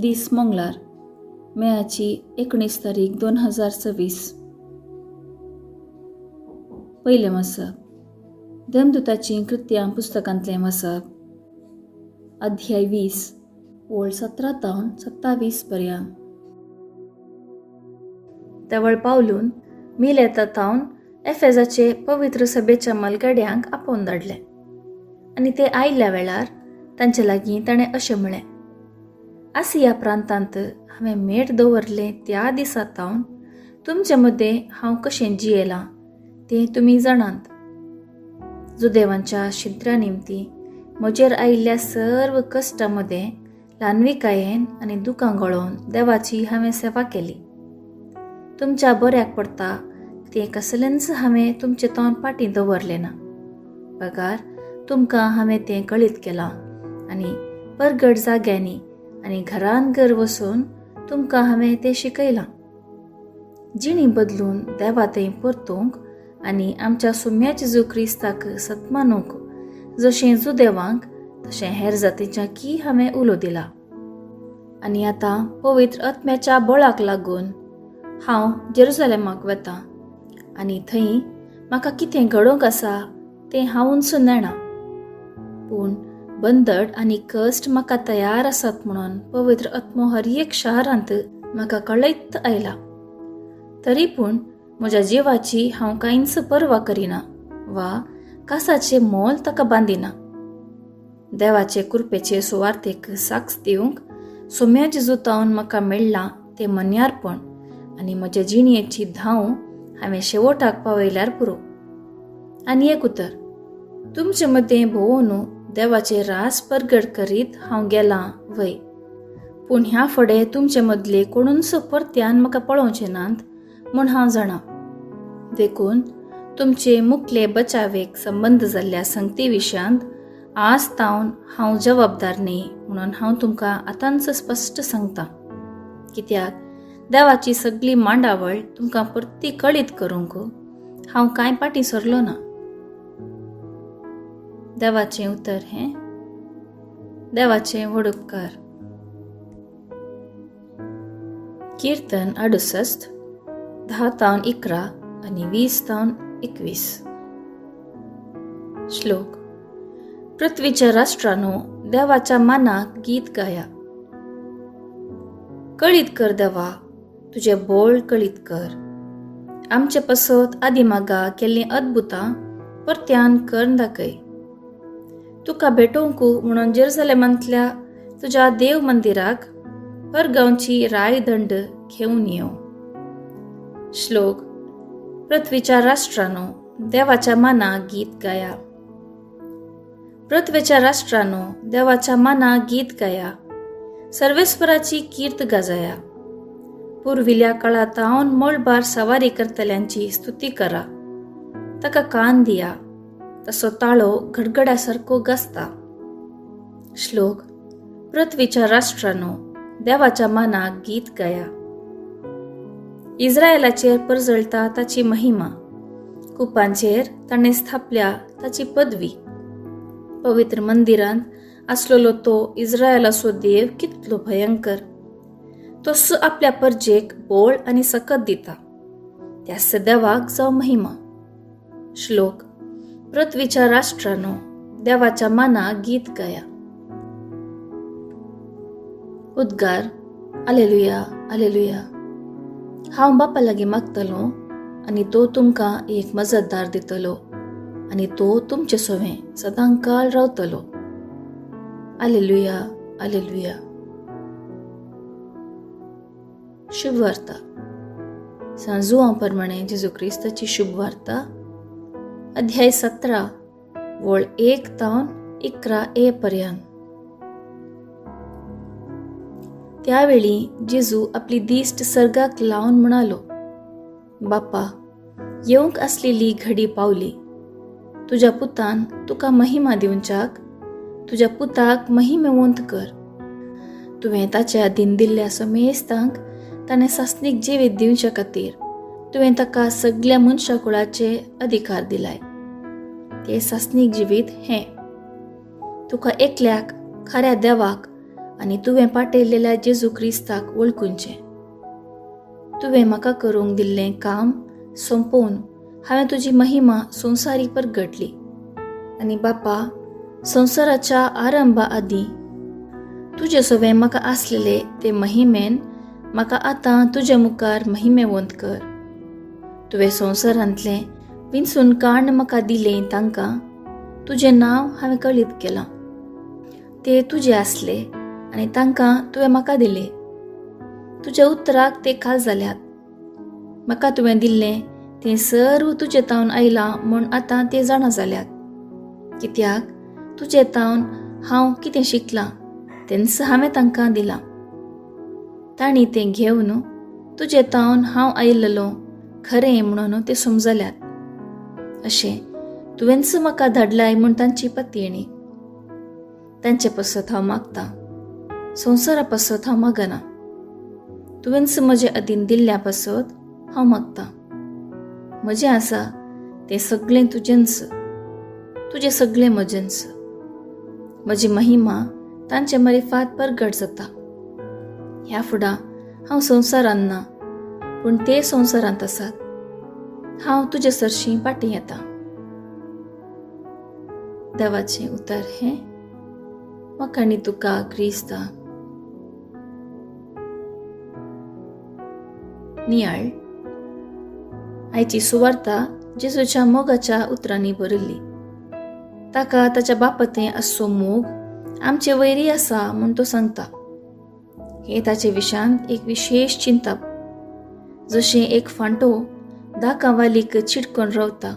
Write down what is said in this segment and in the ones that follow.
दीस मंगळार, मेयाची 19 तारीख 2026. पयलें वाचप देमदूताचीं कृत्यां पुस्तकांतलें वाचप. अध्याय 20 ओळ 17 तावन 27 पर्यंत. तेवळ पावलून मिलेता तावन एफेजाचे पवित्र सभेच्या मलगड्यांक आपोवन धाडलें. आनी ते आयिल्ल्या वेळार तांचे लागीं ताणें अशें म्हळें: आसिया प्रांतांत हांवें मेट दवरलें त्या दिसा तावन तुमचे मदें हांव कशें जियेलां तें तुमी जाणात. जुदेवांच्या शिंत्र्या निमती म्हजेर आयिल्ल्या सर्व कश्टां मदें ल्हानविकायेन आनी दुखां गळोवन देवाची हांवें सेवा केली. तुमच्या बऱ्याक पडटा तें कसलेंच हांवें तुमचे तोंड फाटीं दवरलें ना. पगार तुमकां हांवें तें कळीत केलां आनी परगट जाग्यांनी आनी घरान घर वचून तुमकां हांवें तें शिकयलां. जिणी बदलून देवा थंय परतूंक आनी आमच्या सुम्या जेजू क्रिस्ताक सतमानूंक जशें जुदेवांक तशें हेर जातींच्याकी हांवें उलो दिला. आनी आतां पवित्र आत्म्याच्या बळाक लागून हांव जेरुसलेमाक वतां आनी थंय म्हाका कितें घडोवंक आसा तें हांव उंचून नेणां. पूण बंदड आनी कश्ट म्हाका तयार आसात म्हणून पवित्र आत्मो हर एक शारांत म्हाका कळयत आयला. तरी पूण म्हज्या जिवाची हांव कांयच पर्वा करिना वा कासाचें मोल ताका बांदिना. देवाचे कृपेचे सुवार्थेक साक्ष दिवंक सुम्या जेजू तावन म्हाका मेळ्ळां तें मन्यारपण आनी म्हज्या जिणयेची धांव हांवें शेवटाक पावयल्यार पुरो. आनी एक उतर, तुमचे मदें भोवून देवाचे रास परगट करीत हांव गेलां वय. पूण ह्या फुडें तुमचे मदले कोणूच परत्यान म्हाका पळोवचे नात म्हूण हांव जाणां. देखून तुमचे मुखले बचावेक संबंद जाल्ल्या संगती विशयांत आज तावन हांव जबाबदार न्ही म्हणून हांव तुमकां आतांच स्पश्ट सांगतां. कित्याक देवाची सगळी मांडावळ तुमकां परती कळीत करूंक हांव कांय फाटीं सरलो ना. देवाचें उतर हें. देवाचें व्हड उपकार. कीर्तन 68 10 तावन 11 आनी 20 तावन 21. श्लोक. पृथ्वीच्या राष्ट्रांनो, देवाच्या मानाक गीत गाया. कळीत कर देवा, तुझे बोळ कळीत कर. आमचे पसत आदिमागा केल्लीं अद्भुतां परत्यान कर दाखय. तुका भेटोवंक म्हणून जेरुसलेमांतल्या तुज्या देव मंदिराक परगांवची रायदंड घेवन येव. श्लोक. पृथ्वीच्या राष्ट्रांनो, देवाच्या मानाक गीत गाया. पृथ्वीच्या राष्ट्रांनो, देवाच्या मानाक गीत गाया. सर्वेस्पराची कीर्त गाजया. पुर्विल्या काळात तावन मळबार सवारी करतल्यांची स्तुती करा. ताका कान दिया, तसो ताळो गडगड्यासारको गाजता. श्लोक. पृथ्वीच्या राष्ट्रांनो, देवाच्या मानाक गीत गाया. इस्रायलाचेर परजळता ताची महिमा, कुपांचेर ताणें स्थापल्या ताची पदवी. पवित्र मंदिरांत आसलेलो तो इस्रायलाचो देव कितलो भयंकर. तो आपल्या परजेक बोळ आनी सकत दिता. त्याच देवाक जावं महिमा. श्लोक. पृथ्वीच्या राष्ट्रांनो, देवाच्या मानाक गीत गाया. उद्गार. आलेलुया, आलेलुया. हांव बापा लागीं मागतलों आनी तो तुमकां एक मजतदार दितलो आनी तो तुमचे सोवें सदांकाळ रावतलो. आलेलुया, आलेलुया. शुभ वार्ता. सांजुआं प्रमाणे जेजू क्रिस्ताची शुभ वार्ता. अध्याय 17 वळ 1 तावन 11 पर्यंत. त्यावेळी जेजू आपली दिश्ट सर्गाक लावन म्हणालो: बापा, येवंक आसलेली घडी पावली. तुज्या पुतान तुका महिमा दिवच्याक तुज्या पुताक महिमेवंत कर. तुवें ताच्या आदीन दिल्ल्या समेस्तांक ताणें सासणीक जिवीत दिवचे खातीर तुवें ताका सगळ्या मनशाकुळाचे अधिकार दिलाय. ते सासणीक जिवीत हें तुका एकल्याक खऱ्या देवाक आनी तुवें पाटयलेल्या जेजू क्रिस्ताक वळखुंचें. तुवें म्हाका करूंक दिल्लें काम संपोवन हांवें तुजी महिमा संवसारी परगटली. आनी बापा, संवसाराच्या आरंभा आदीं तुजे सवें म्हाका आसलेले ते महिमेन म्हाका आतां तुजे मुखार महिमेवंत कर. तुवें संवसारांतलें विंचून काण म्हाका दिलें तांकां तुजें नांव हांवें कळीत केलां. ते तुजे आसले आनी तांकां तुवें म्हाका दिले. तुज्या उतराक ते खाल जाल्यात. म्हाका तुवें दिल्लें तें सर्व तुजे तावन आयलां म्हूण आतां ते जाणा जाल्यात. कित्याक तुजे तावन हांव कितें शिकलां तेंच हांवें तांकां दिलां. तांणी तें घेवन तुजे तावन हांव आयिल्लो खरें म्हणून ते समजल्यात. अशें तुवेंच म्हाका धाडलाय म्हूण तांची पत्येणी. तांचे पासत हांव मागतां, संवसारा पासत हांव मागना. तुवेंच म्हजे अधीन दिल्ल्या पासत हांव मागतां. म्हजें आसा तें सगळें तुजेंच, तुजें सगळें म्हजेंच. म्हजी महिमा तांचे मारिफात परगट जाता. ह्या फुडां हांव संवसारांत ना, पूण ते संवसारांत आसात. हांव तुजे सरशीं पाटी येतां. देवाचें उतर हें. म्हाका आनी तुका क्रिस्ता. नियाळ. आयची सुवार्ता जेजूच्या मोगाच्या उतरांनी बरयल्ली. ताका ताच्या बापातें आसचो मोग आमचे वैरी आसा म्हूण तो सांगता. हे ताचे विशांत एक विशेष चिंता. जशें एक फांटो दाकावालीक चिडकोन रावता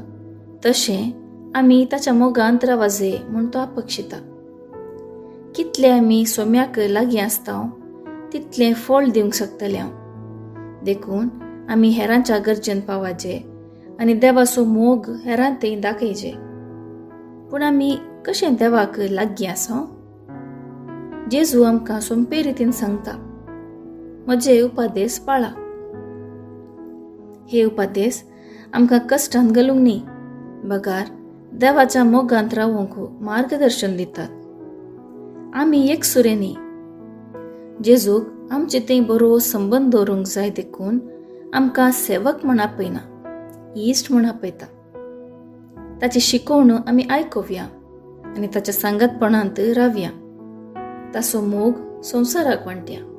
तशें आमी ताच्या मोगांत रावाजे म्हूण तो अपेक्षिता. कितले आमी सोम्याक लागीं आसता तितलें फळ दिवंक शकतले हांव. देखून आमी हेरांच्या गरजेन पावाजे आनी देवाचो मोग हेरांतय दाखयचे. पूण आमी कशें देवाक लागीं आसा? जेजू आमकां सोंपे रितीन सांगता, म्हजे उपादेस पाळा. हे उपादेस आमकां कश्टांत घालूंक न्ही, बगार देवाच्या मोगांत रावूंक मार्गदर्शन दितात. आमी एकसुरे न्ही. जेजूक आमचे थंय बरो संबंद दवरूंक जाय देखून आमकां सेवक म्हूण आपयना, इश्ट म्हूण आपयता. ताची शिकवण आमी आयकुया आनी ताच्या सांगतपणांत रावया. ताचो मोग संवसाराक वांटया.